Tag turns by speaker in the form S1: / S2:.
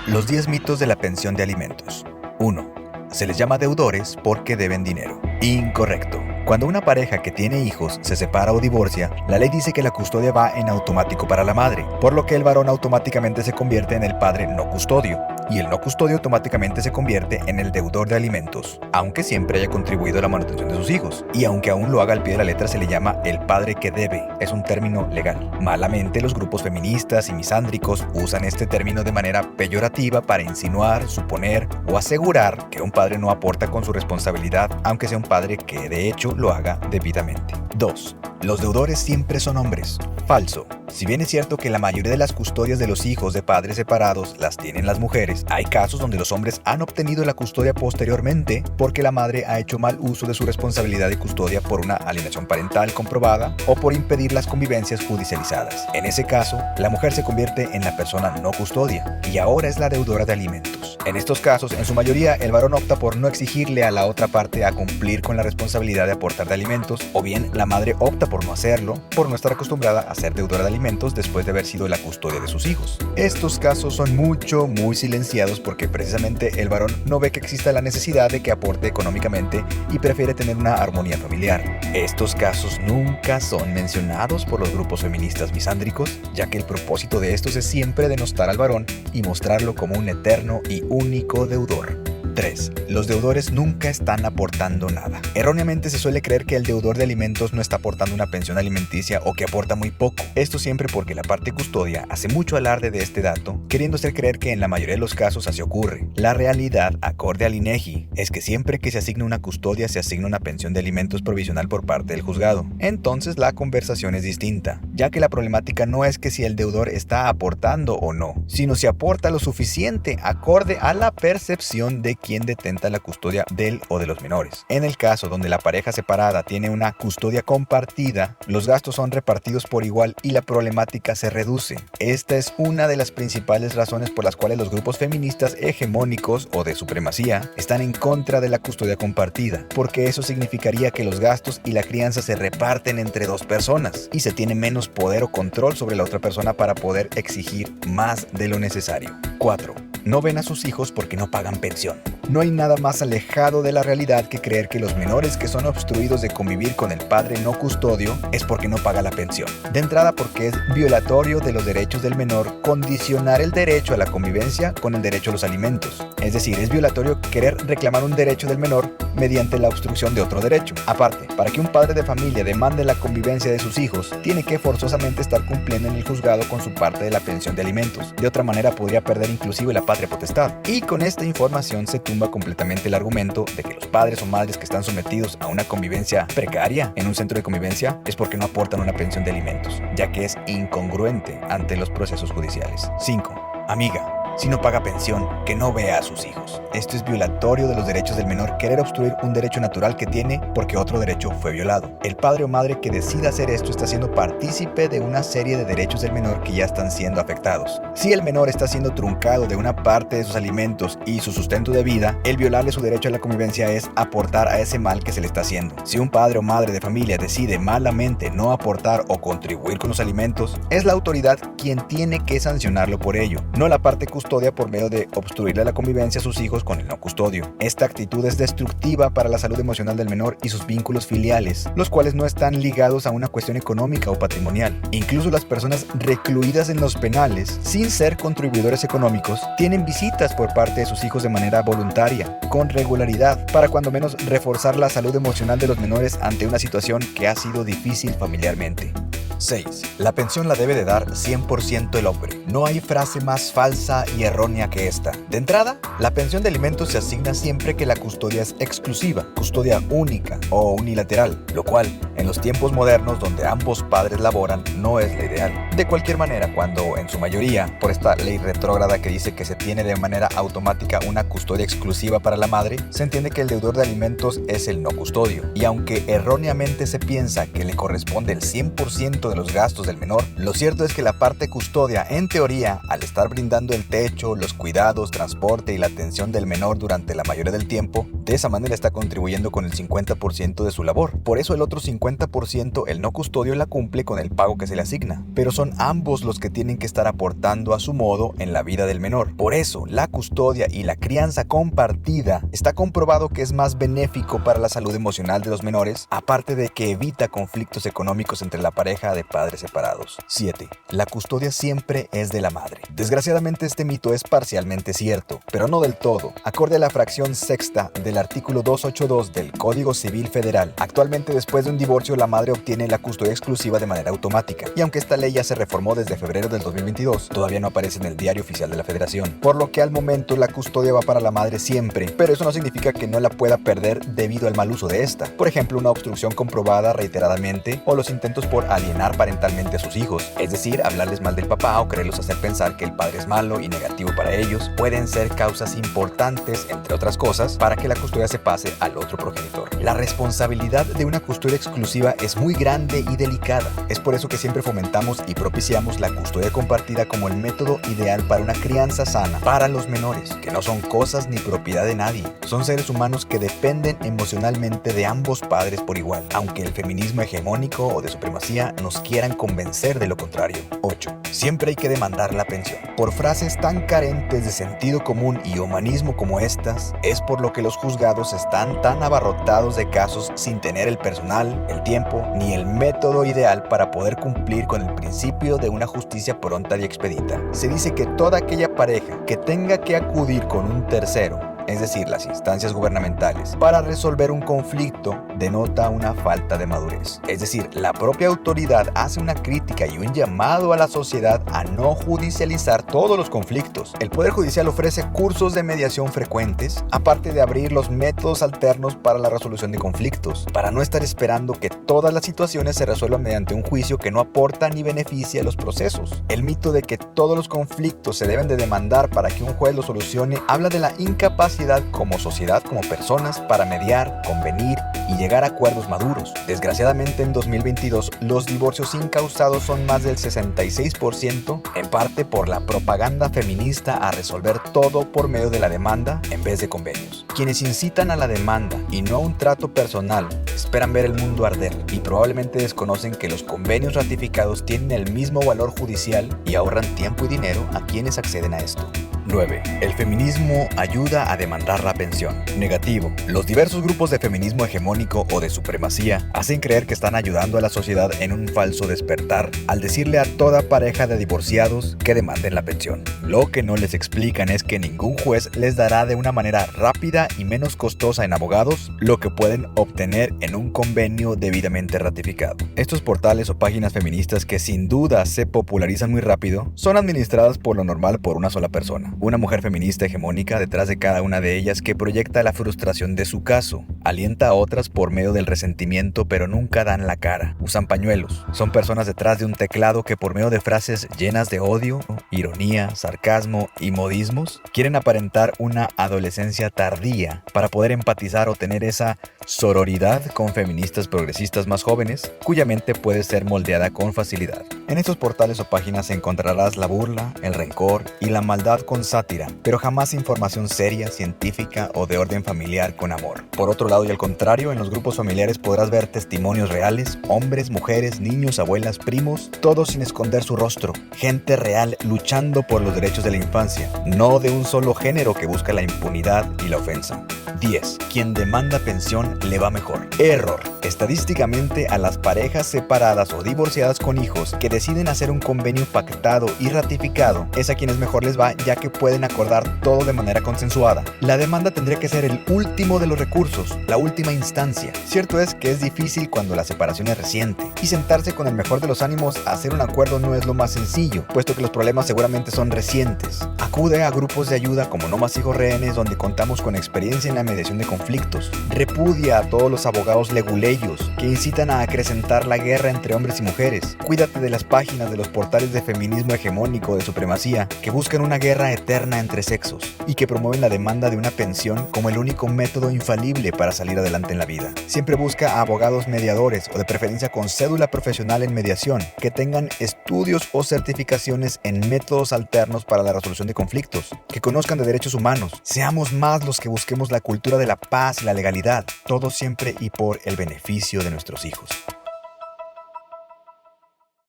S1: Los 10 mitos de la pensión de alimentos. 1. Se les llama deudores porque deben dinero. Incorrecto. Cuando una pareja que tiene hijos se separa o divorcia, la ley dice que la custodia va en automático para la madre, por lo que el varón automáticamente se convierte en el padre no custodio, y el no custodio automáticamente se convierte en el deudor de alimentos, aunque siempre haya contribuido a la manutención de sus hijos, y aunque aún lo haga al pie de la letra se le llama el padre que debe, es un término legal. Malamente los grupos feministas y misándricos usan este término de manera peyorativa para insinuar, suponer o asegurar que un padre no aporta con su responsabilidad, aunque sea un padre que de hecho lo haga debidamente. 2. Los deudores siempre son hombres. Falso. Si bien es cierto que la mayoría de las custodias de los hijos de padres separados las tienen las mujeres, hay casos donde los hombres han obtenido la custodia posteriormente porque la madre ha hecho mal uso de su responsabilidad de custodia por una alienación parental comprobada o por impedir las convivencias judicializadas. En ese caso, la mujer se convierte en la persona no custodia y ahora es la deudora de alimentos. En estos casos, en su mayoría, el varón opta por no exigirle a la otra parte a cumplir con la responsabilidad de aportar de alimentos, o bien la madre opta por no hacerlo, por no estar acostumbrada a ser deudora de alimentos después de haber sido la custodia de sus hijos. Estos casos son muy silenciados porque precisamente el varón no ve que exista la necesidad de que aporte económicamente y prefiere tener una armonía familiar. Estos casos nunca son mencionados por los grupos feministas misándricos, ya que el propósito de estos es siempre denostar al varón y mostrarlo como un eterno y único deudor. 3. Los deudores nunca están aportando nada. Erróneamente se suele creer que el deudor de alimentos no está aportando una pensión alimenticia o que aporta muy poco. Esto siempre porque la parte custodia hace mucho alarde de este dato, queriendo hacer creer que en la mayoría de los casos así ocurre. La realidad, acorde al INEGI, es que siempre que se asigna una custodia se asigna una pensión de alimentos provisional por parte del juzgado. Entonces la conversación es distinta, ya que la problemática no es que si el deudor está aportando o no, sino si aporta lo suficiente acorde a la percepción de quien detenta la custodia del o de los menores. En el caso donde la pareja separada tiene una custodia compartida, los gastos son repartidos por igual y la problemática se reduce. Esta es una de las principales razones por las cuales los grupos feministas hegemónicos o de supremacía están en contra de la custodia compartida, porque eso significaría que los gastos y la crianza se reparten entre dos personas y se tiene menos poder o control sobre la otra persona para poder exigir más de lo necesario. 4. No ven a sus hijos porque no pagan pensión. No hay nada más alejado de la realidad que creer que los menores que son obstruidos de convivir con el padre no custodio es porque no paga la pensión. De entrada porque es violatorio de los derechos del menor condicionar el derecho a la convivencia con el derecho a los alimentos. Es decir, es violatorio querer reclamar un derecho del menor mediante la obstrucción de otro derecho. Aparte, para que un padre de familia demande la convivencia de sus hijos, tiene que forzosamente estar cumpliendo en el juzgado con su parte de la pensión de alimentos. De otra manera podría perder inclusive la patria potestad. Y con esta información se tumba completamente el argumento de que los padres o madres que están sometidos a una convivencia precaria en un centro de convivencia es porque no aportan una pensión de alimentos, ya que es incongruente ante los procesos judiciales. 5. Amiga, si no paga pensión, que no vea a sus hijos. Esto es violatorio de los derechos del menor querer obstruir un derecho natural que tiene porque otro derecho fue violado. El padre o madre que decida hacer esto está siendo partícipe de una serie de derechos del menor que ya están siendo afectados. Si el menor está siendo truncado de una parte de sus alimentos y su sustento de vida, el violarle su derecho a la convivencia es aportar a ese mal que se le está haciendo. Si un padre o madre de familia decide malamente no aportar o contribuir con los alimentos, es la autoridad quien tiene que sancionarlo por ello, no la parte custodia por medio de obstruirle la convivencia a sus hijos con el no custodio. Esta actitud es destructiva para la salud emocional del menor y sus vínculos filiales, los cuales no están ligados a una cuestión económica o patrimonial. Incluso las personas recluidas en los penales, sin ser contribuidores económicos, tienen visitas por parte de sus hijos de manera voluntaria, con regularidad, para cuando menos reforzar la salud emocional de los menores ante una situación que ha sido difícil familiarmente. 6. La pensión la debe de dar 100% el hombre. No hay frase más falsa y errónea que esta. De entrada, la pensión de alimentos se asigna siempre que la custodia es exclusiva, custodia única o unilateral, lo cual, en los tiempos modernos donde ambos padres laboran, no es la ideal. De cualquier manera, cuando en su mayoría, por esta ley retrógrada que dice que se tiene de manera automática una custodia exclusiva para la madre, se entiende que el deudor de alimentos es el no custodio. Y aunque erróneamente se piensa que le corresponde el 100% 100% de los gastos del menor, lo cierto es que la parte custodia, en teoría, al estar brindando el techo, los cuidados, transporte y la atención del menor durante la mayoría del tiempo, de esa manera está contribuyendo con el 50% de su labor. Por eso el otro 50% el no custodio la cumple con el pago que se le asigna, pero son ambos los que tienen que estar aportando a su modo en la vida del menor. Por eso, la custodia y la crianza compartida está comprobado que es más benéfico para la salud emocional de los menores, aparte de que evita conflictos económicos entre la pareja de padres separados. 7. La custodia siempre es de la madre. Desgraciadamente este mito es parcialmente cierto, pero no del todo. Acorde a la fracción sexta del artículo 282 del Código Civil Federal, actualmente después de un divorcio la madre obtiene la custodia exclusiva de manera automática, y aunque esta ley ya se reformó desde febrero del 2022, todavía no aparece en el Diario Oficial de la Federación, por lo que al momento la custodia va para la madre siempre, pero eso no significa que no la pueda perder debido al mal uso de esta. Por ejemplo, una obstrucción comprobada reiteradamente o los intentos por alienar parentalmente a sus hijos, es decir, hablarles mal del papá o quererlos hacer pensar que el padre es malo y negativo para ellos, pueden ser causas importantes, entre otras cosas, para que la custodia se pase al otro progenitor. La responsabilidad de una custodia exclusiva es muy grande y delicada. Es por eso que siempre fomentamos y propiciamos la custodia compartida como el método ideal para una crianza sana para los menores, que no son cosas ni propiedad de nadie. Son seres humanos que dependen emocionalmente de ambos padres por igual, aunque el feminismo hegemónico o de supremacía nos quieran convencer de lo contrario. 8. Siempre hay que demandar la pensión. Por frases tan carentes de sentido común y humanismo como estas, es por lo que los juzgados están tan abarrotados de casos sin tener el personal, el tiempo ni el método ideal para poder cumplir con el principio de una justicia pronta y expedita. Se dice que toda aquella pareja que tenga que acudir con un tercero, es decir, las instancias gubernamentales, para resolver un conflicto, denota una falta de madurez. Es decir, la propia autoridad hace una crítica y un llamado a la sociedad a no judicializar todos los conflictos. El Poder Judicial ofrece cursos de mediación frecuentes, aparte de abrir los métodos alternos para la resolución de conflictos, para no estar esperando que todas las situaciones se resuelvan mediante un juicio que no aporta ni beneficia a los procesos. El mito de que todos los conflictos se deben de demandar para que un juez los solucione habla de la incapacidad como sociedad, como personas, para mediar, convenir y llegar a acuerdos maduros. Desgraciadamente en 2022 los divorcios incausados son más del 66%, en parte por la propaganda feminista a resolver todo por medio de la demanda en vez de convenios. Quienes incitan a la demanda y no a un trato personal esperan ver el mundo arder y probablemente desconocen que los convenios ratificados tienen el mismo valor judicial y ahorran tiempo y dinero a quienes acceden a esto. 9. El feminismo ayuda a demandar la pensión. Negativo. Los diversos grupos de feminismo hegemónico o de supremacía hacen creer que están ayudando a la sociedad en un falso despertar al decirle a toda pareja de divorciados que demanden la pensión. Lo que no les explican es que ningún juez les dará de una manera rápida y menos costosa en abogados lo que pueden obtener en un convenio debidamente ratificado. Estos portales o páginas feministas que sin duda se popularizan muy rápido son administradas por lo normal por una sola persona. Una mujer feminista hegemónica detrás de cada una de ellas que proyecta la frustración de su caso, alienta a otras por medio del resentimiento pero nunca dan la cara, usan pañuelos, son personas detrás de un teclado que por medio de frases llenas de odio, ironía, sarcasmo y modismos quieren aparentar una adolescencia tardía para poder empatizar o tener esa sororidad con feministas progresistas más jóvenes cuya mente puede ser moldeada con facilidad. En estos portales o páginas encontrarás la burla, el rencor y la maldad con sátira, pero jamás información seria, científica o de orden familiar con amor. Por otro lado y al contrario, en los grupos familiares podrás ver testimonios reales, hombres, mujeres, niños, abuelas, primos, todos sin esconder su rostro, gente real luchando por los derechos de la infancia, no de un solo género que busca la impunidad y la ofensa. 10. Quien demanda pensión le va mejor. Error. Estadísticamente, a las parejas separadas o divorciadas con hijos que deciden hacer un convenio pactado y ratificado es a quienes mejor les va, ya que pueden acordar todo de manera consensuada. La demanda tendría que ser el último de los recursos, la última instancia. Cierto es que es difícil cuando la separación es reciente, y sentarse con el mejor de los ánimos a hacer un acuerdo no es lo más sencillo, puesto que los problemas seguramente son recientes. Acude a grupos de ayuda como No Más Hijos Rehenes, donde contamos con experiencia en la mediación de conflictos. Repudia a todos los abogados leguleyos que incitan a acrecentar la guerra entre hombres y mujeres. Cuídate de las páginas de los portales de feminismo hegemónico o de supremacía que buscan una guerra eterna entre sexos y que promueven la demanda de una pensión como el único método infalible para salir adelante en la vida. Siempre busca a abogados mediadores o de preferencia con cédula profesional en mediación que tengan estudios o certificaciones en métodos alternos para la resolución de conflictos, que conozcan de derechos humanos. Seamos más los que busquemos la cultura de la paz y la legalidad, todo siempre y por el beneficio de nuestros hijos.